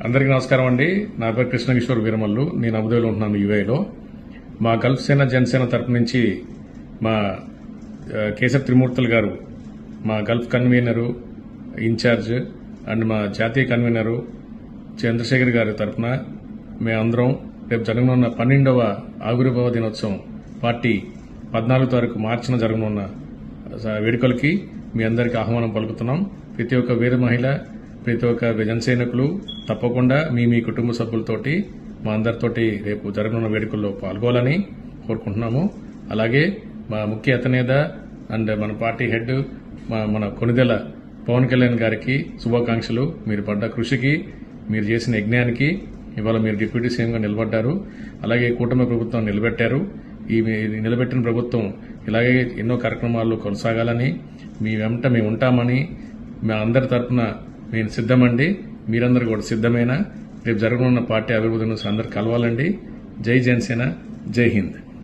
అందరికీ నమస్కారం అండి. నా పేరు కృష్ణకిషోర్ వీరమల్లు. నేను అబుదాబిలో ఉంటున్నాను, యుఏలో. మా గల్ఫ్ సేన జనసేన తరపు నుంచి మా కేశవ్ త్రిమూర్తులు గారు, మా గల్ఫ్ కన్వీనరు ఇన్ఛార్జ్ అండ్ మా జాతీయ కన్వీనరు చంద్రశేఖర్ గారి తరఫున మేమందరం రేపు జరగనున్న 12వ ఆవిర్భావ దినోత్సవం పార్టీ 14 తారీఖు మార్చిన జరగనున్న వేడుకలకి మీ అందరికీ ఆహ్వానం పలుకుతున్నాం. ప్రతి ఒక్క వీర మహిళ, ప్రతి ఒక్క జనసైనికులు తప్పకుండా మీ కుటుంబ సభ్యులతోటి మా అందరితోటి రేపు జరగనున్న వేడుకల్లో పాల్గొనాలని కోరుకుంటున్నాము. అలాగే మా ముఖ్య అతనేత అండ్ మన పార్టీ హెడ్ మన కొనిదెల పవన్ కళ్యాణ్ గారికి శుభాకాంక్షలు. మీరు పడ్డ కృషికి, మీరు చేసిన యజ్ఞానికి ఇవాళ మీరు డిప్యూటీ సీఎంగా నిలబడ్డారు. అలాగే కూటమి ప్రభుత్వం నిలబెట్టారు. ఈ నిలబెట్టిన ప్రభుత్వం ఇలాగే ఎన్నో కార్యక్రమాల్లో కొనసాగాలని, మీ వెంట మేము ఉంటామని మా అందరి తరఫున మేము సిద్దమండి. మీరందరూ కూడా సిద్దమైన రేపు జరగనున్న పార్టీ అభివృద్ధి అందరూ కలవాలండి. జై జనసేన, జై హింద్.